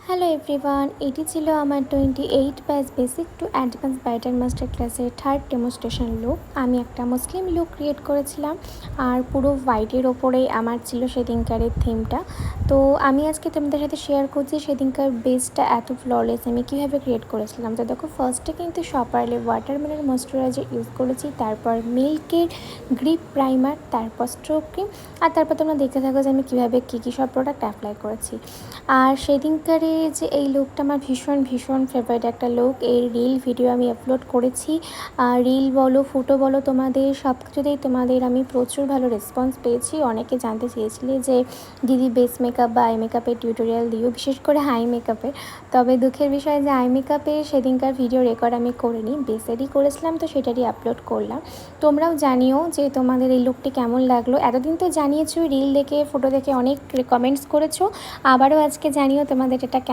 Hello everyone, এটি ছিল আমার 28 batch basic to advance bridal master ক্লাসের থার্ড ডেমনস্ট্রেশন লুক। আমি একটা মুসলিম লুক ক্রিয়েট করেছিলাম আর পুরো হোয়াইটের ওপরেই আমার ছিল সেদিনকারের থিমটা। তো আমি আজকে তোমাদের সাথে শেয়ার করছি সেদিনকার বেসটা এত ফ্ললেস আমি কীভাবে ক্রিয়েট করেছিলাম। তো দেখো, ফার্স্টে কিন্তু সপারলে ওয়াটারমেলন ময়েশ্চারাইজার ইউজ করেছি, তারপর মিল্কের গ্রিপ প্রাইমার, তারপর স্ট্রোক ক্রিম, আর তারপর তোমরা দেখতে থাকো যে আমি কীভাবে কী সব প্রোডাক্ট অ্যাপ্লাই করেছি। আর সেদিনকারে যে এই লুকটা আমার ভীষণ ফেভারিট একটা লুক। এর রিল ভিডিও আমি আপলোড করেছি। রিল বলো, ফটো বলো, তোমাদের সব কিছুতেই তোমাদের আমি প্রচুর ভালো রেসপন্স পেয়েছি। অনেকে জানতে চেয়েছিলে যে দিদি বেস মেকআপ বা আই মেকআপের টিউটোরিয়াল দিও, বিশেষ করে আই মেকআপের। তবে দুঃখের বিষয় যে আই মেকআপের সেদিনকার ভিডিও রেকর্ড আমি করিনি, বেসেরই করেছিলাম, তো সেটারই আপলোড করলাম। তোমরাও জানিও যে তোমাদের এই লুকটি কেমন লাগলো। এতদিন তো জানিয়েছো, রিল দেখে ফটো দেখে অনেক কমেন্টস করেছো, আবারও আজকে জানিও তোমাদের এটা